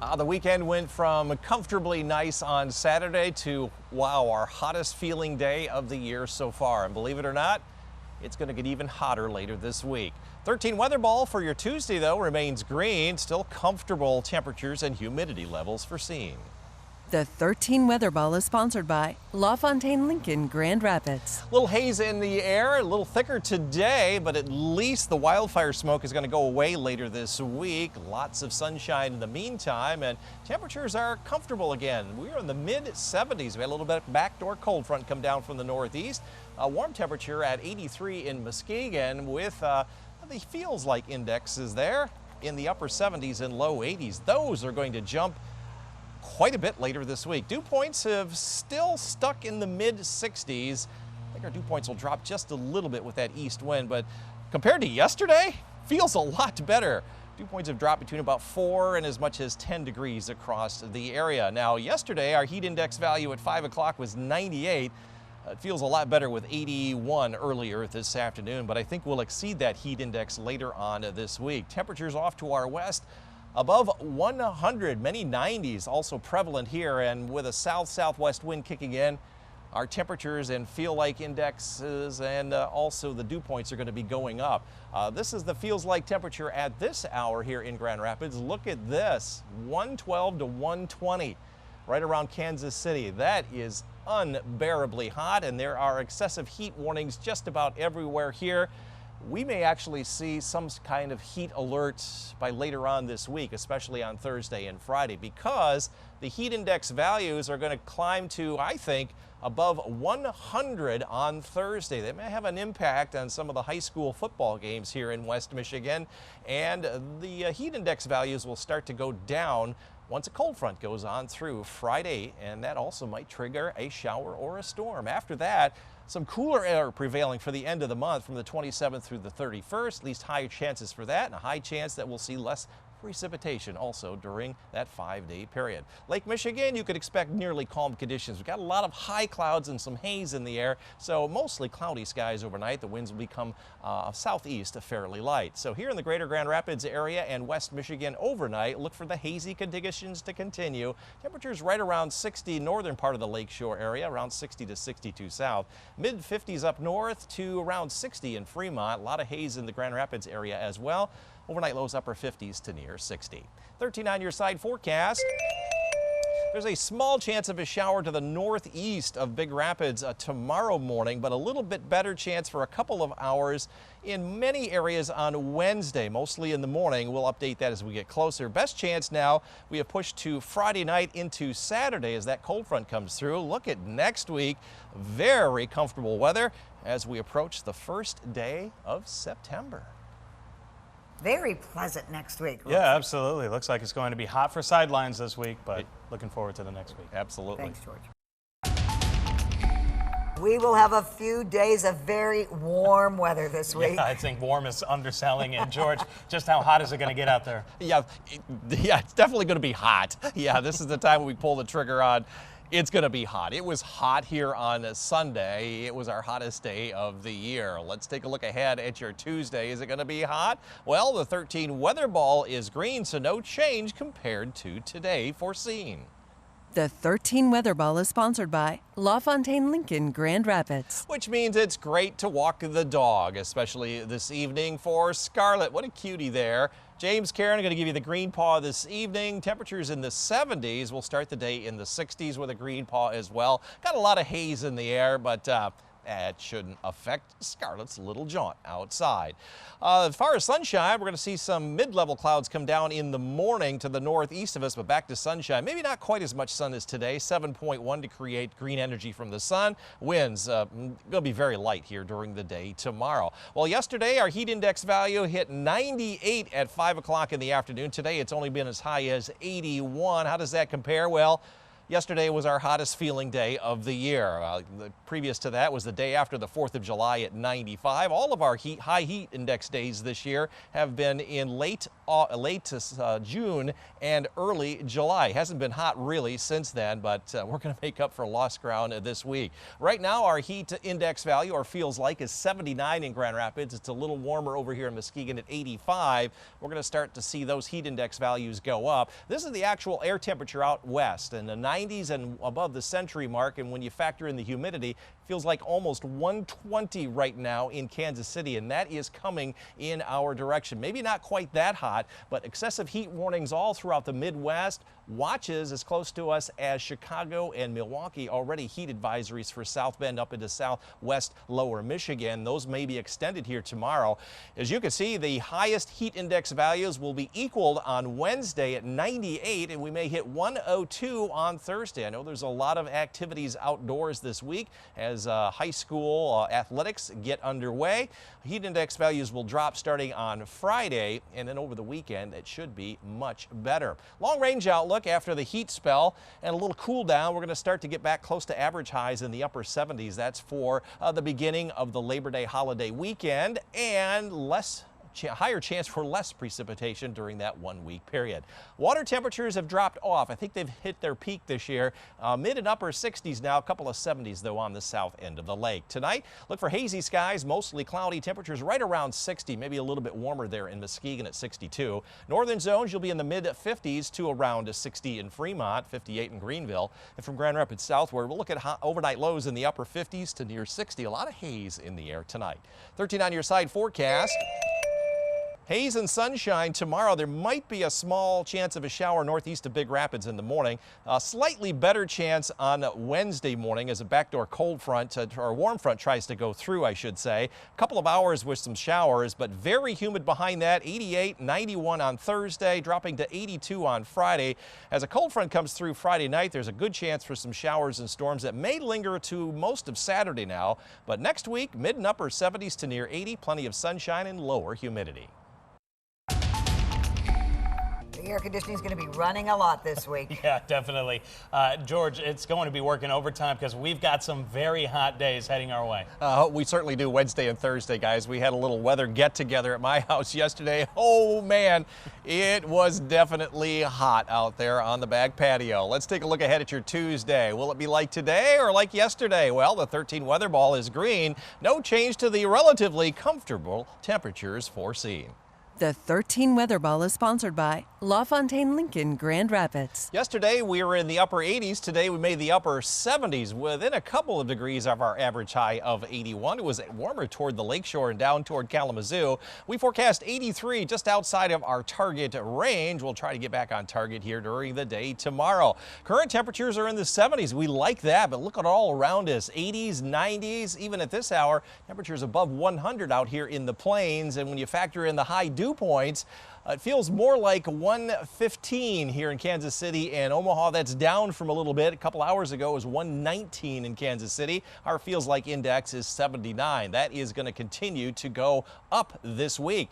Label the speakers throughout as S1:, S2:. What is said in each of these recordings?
S1: The weekend went from comfortably nice on Saturday to, wow, our hottest feeling day of the year so far. And believe it or not, it's going to get even hotter later this week. 13 weather ball for your Tuesday, though, remains green. Still comfortable temperatures and humidity levels for seeing.
S2: The 13 Weather Ball is sponsored by LaFontaine Lincoln Grand Rapids.
S1: A little haze in the air, a little thicker today, but at least the wildfire smoke is going to go away later this week. Lots of sunshine in the meantime, and temperatures are comfortable again. We are in the mid-70s. We had a little bit of backdoor cold front come down from the northeast. A warm temperature at 83 in Muskegon with the feels like indexes there in the upper 70s and low 80s. Those are going to jump quite a bit later this week. Dew points have still stuck in the mid-60s. I think our dew points will drop just a little bit with that east wind, but compared to yesterday, feels a lot better. Dew points have dropped between about 4 and as much as 10 degrees across the area. Now, yesterday, our heat index value at 5 o'clock was 98. It feels a lot better with 81 earlier this afternoon, but I think we'll exceed that heat index later on this week. Temperatures off to our west above 100, many 90s also prevalent here, and with a south-southwest wind kicking in, our temperatures and feel like indexes and also the dew points are going to be going up. This is the feels like temperature at this hour here in Grand Rapids. Look at this, 112 to 120 right around Kansas City. That is unbearably hot, and there are excessive heat warnings just about everywhere here. We may actually see some kind of heat alert by later on this week, especially on Thursday and Friday, because the heat index values are going to climb to, I think, above 100 on Thursday. They may have an impact on some of the high school football games here in West Michigan, and the heat index values will start to go down once a cold front goes on through Friday, and that also might trigger a shower or a storm. After that, some cooler air prevailing for the end of the month from the 27th through the 31st, at least higher chances for that, and a high chance that we'll see less precipitation also during that 5-day period. Lake Michigan, you could expect nearly calm conditions. We've got a lot of high clouds and some haze in the air, so mostly cloudy skies overnight. The winds will become southeast fairly light. So here in the greater Grand Rapids area and West Michigan overnight, look for the hazy conditions to continue. Temperatures right around 60 northern part of the lakeshore area, around 60 to 62 south. Mid-50s up north to around 60 in Fremont. A lot of haze in the Grand Rapids area as well. Overnight lows upper 50s to near 60. 13 on your side forecast. There's a small chance of a shower to the northeast of Big Rapids tomorrow morning, but a little bit better chance for a couple of hours in many areas on Wednesday, mostly in the morning. We'll update that as we get closer. Best chance now we have pushed to Friday night into Saturday as that cold front comes through. Look at next week. Very comfortable weather as we approach the first day of September.
S3: Very pleasant next week.
S4: Yeah, absolutely. Looks like it's going to be hot for sidelines this week, but looking forward to the next week.
S1: Absolutely.
S3: Thanks, George. We will have a few days of very warm weather this week.
S4: Yeah, I think warm is underselling it. George, just how hot is it going to get out there?
S1: Yeah, it's definitely going to be hot. Yeah, this is the time when we pull the trigger on. It's going to be hot. It was hot here on Sunday. It was our hottest day of the year. Let's take a look ahead at your Tuesday. Is it going to be hot? Well, the 13 weather ball is green, so no change compared to today foreseen.
S2: The 13 Weather Ball is sponsored by LaFontaine Lincoln Grand Rapids.
S1: Which means it's great to walk the dog, especially this evening for Scarlett. What a cutie there. James, Karen, are going to give you the green paw this evening. Temperatures in the 70s. We'll start the day in the 60s with a green paw as well. Got a lot of haze in the air, but that shouldn't affect Scarlett's little jaunt outside. As far as sunshine, we're going to see some mid-level clouds come down in the morning to the northeast of us, but back to sunshine. Maybe not quite as much sun as today, 7.1 to create green energy from the sun. Winds going to be very light here during the day tomorrow. Well, yesterday our heat index value hit 98 at 5 o'clock in the afternoon. Today it's only been as high as 81. How does that compare? Well, Yesterday was our hottest feeling day of the year. Previous to that was the day after the 4th of July at 95. All of our high heat index days this year have been in late June and early July. Hasn't been hot really since then, but we're going to make up for lost ground this week. Right now, our heat index value, or feels like, is 79 in Grand Rapids. It's a little warmer over here in Muskegon at 85. We're going to start to see those heat index values go up. This is the actual air temperature out west, and the 90s and above the century mark, and when you factor in the humidity, feels like almost 120 right now in Kansas City, and that is coming in our direction. Maybe not quite that hot, but excessive heat warnings all throughout the Midwest. Watches as close to us as Chicago and Milwaukee. Already heat advisories for South Bend up into southwest lower Michigan. Those may be extended here tomorrow. As you can see, the highest heat index values will be equaled on Wednesday at 98, and we may hit 102 on Thursday. I know there's a lot of activities outdoors this week as high school athletics get underway. Heat index values will drop starting on Friday, and then over the weekend it should be much better. Long range outlook after the heat spell and a little cool down. We're going to start to get back close to average highs in the upper 70s. That's for the beginning of the Labor Day holiday weekend, and higher chance for less precipitation during that 1 week period. Water temperatures have dropped off. I think they've hit their peak this year. Mid and upper 60s now, a couple of 70s though on the south end of the lake. Tonight, look for hazy skies, mostly cloudy, temperatures right around 60, maybe a little bit warmer there in Muskegon at 62. Northern zones, you'll be in the mid 50s to around 60 in Fremont, 58 in Greenville. And from Grand Rapids southward, we'll look at overnight lows in the upper 50s to near 60. A lot of haze in the air tonight. 13 on your side forecast. Haze and sunshine tomorrow. There might be a small chance of a shower northeast of Big Rapids in the morning. A slightly better chance on Wednesday morning as a backdoor cold front, or warm front tries to go through, I should say. A couple of hours with some showers, but very humid behind that. 88, 91 on Thursday, dropping to 82 on Friday. As a cold front comes through Friday night, there's a good chance for some showers and storms that may linger to most of Saturday now. But next week, mid and upper 70s to near 80, plenty of sunshine and lower humidity.
S3: The air conditioning is going to be running a lot this week.
S4: Yeah, definitely. George, it's going to be working overtime because we've got some very hot days heading our way.
S1: We certainly do. Wednesday and Thursday, guys. We had a little weather get-together at my house yesterday. Oh, man, it was definitely hot out there on the back patio. Let's take a look ahead at your Tuesday. Will it be like today or like yesterday? Well, the 13 weather ball is green. No change to the relatively comfortable temperatures foreseen.
S2: The 13 Weather Ball is sponsored by LaFontaine Lincoln Grand Rapids.
S1: Yesterday we were in the upper 80s. Today we made the upper 70s within a couple of degrees of our average high of 81. It was warmer toward the lakeshore and down toward Kalamazoo. We forecast 83 just outside of our target range. We'll try to get back on target here during the day tomorrow. Current temperatures are in the 70s. We like that, but look at all around us. 80s, 90s, even at this hour, temperatures above 100 out here in the plains. And when you factor in the high dew points, it feels more like 115 here in Kansas City and Omaha. That's down from a little bit. A couple hours ago it was 119 in Kansas City. Our feels like index is 79. That is going to continue to go up this week.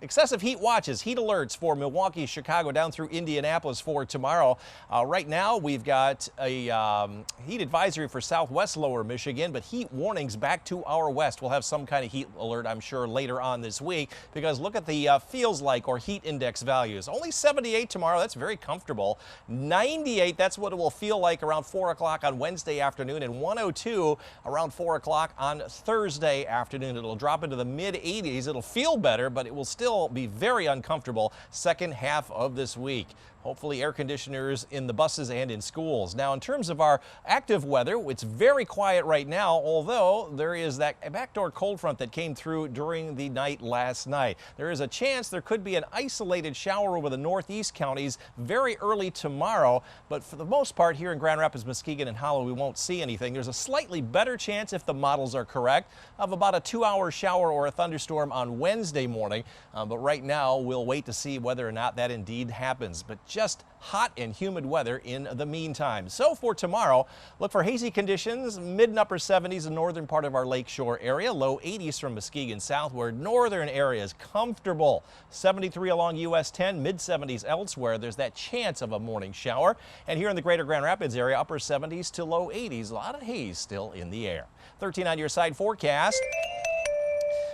S1: Excessive heat watches, heat alerts for Milwaukee, Chicago, down through Indianapolis for tomorrow. Right now we've got a heat advisory for southwest lower Michigan, but heat warnings back to our west. We'll have some kind of heat alert, I'm sure, later on this week, because look at the feels like or heat index values. Only 78 tomorrow. That's very comfortable. 98, that's what it will feel like around 4 o'clock on Wednesday afternoon, and 102 around 4 o'clock on Thursday afternoon. It'll drop into the mid 80s. It'll feel better, but it will still be very uncomfortable second half of this week. Hopefully air conditioners in the buses and in schools. Now, in terms of our active weather, it's very quiet right now, although there is that backdoor cold front that came through during the night last night. There is a chance there could be an isolated shower over the northeast counties very early tomorrow, but for the most part here in Grand Rapids, Muskegon, and Hollow, we won't see anything. There's a slightly better chance, if the models are correct, of about a 2-hour shower or a thunderstorm on Wednesday morning, but right now we'll wait to see whether or not that indeed happens. But just hot and humid weather in the meantime. So for tomorrow, look for hazy conditions, mid and upper 70s in northern part of our lakeshore area, low 80s from Muskegon southward. Northern areas comfortable. 73 along US 10, mid 70s elsewhere. There's that chance of a morning shower. And here in the greater Grand Rapids area, upper 70s to low 80s. A lot of haze still in the air. 13 on your side forecast.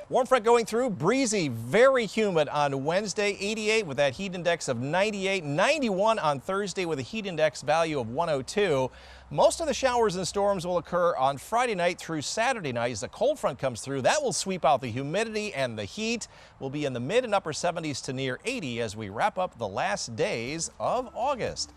S1: Warm front going through, breezy, very humid on Wednesday, 88 with that heat index of 98, 91 on Thursday with a heat index value of 102. Most of the showers and storms will occur on Friday night through Saturday night as the cold front comes through. That will sweep out the humidity and the heat. We'll be in the mid and upper 70s to near 80 as we wrap up the last days of August.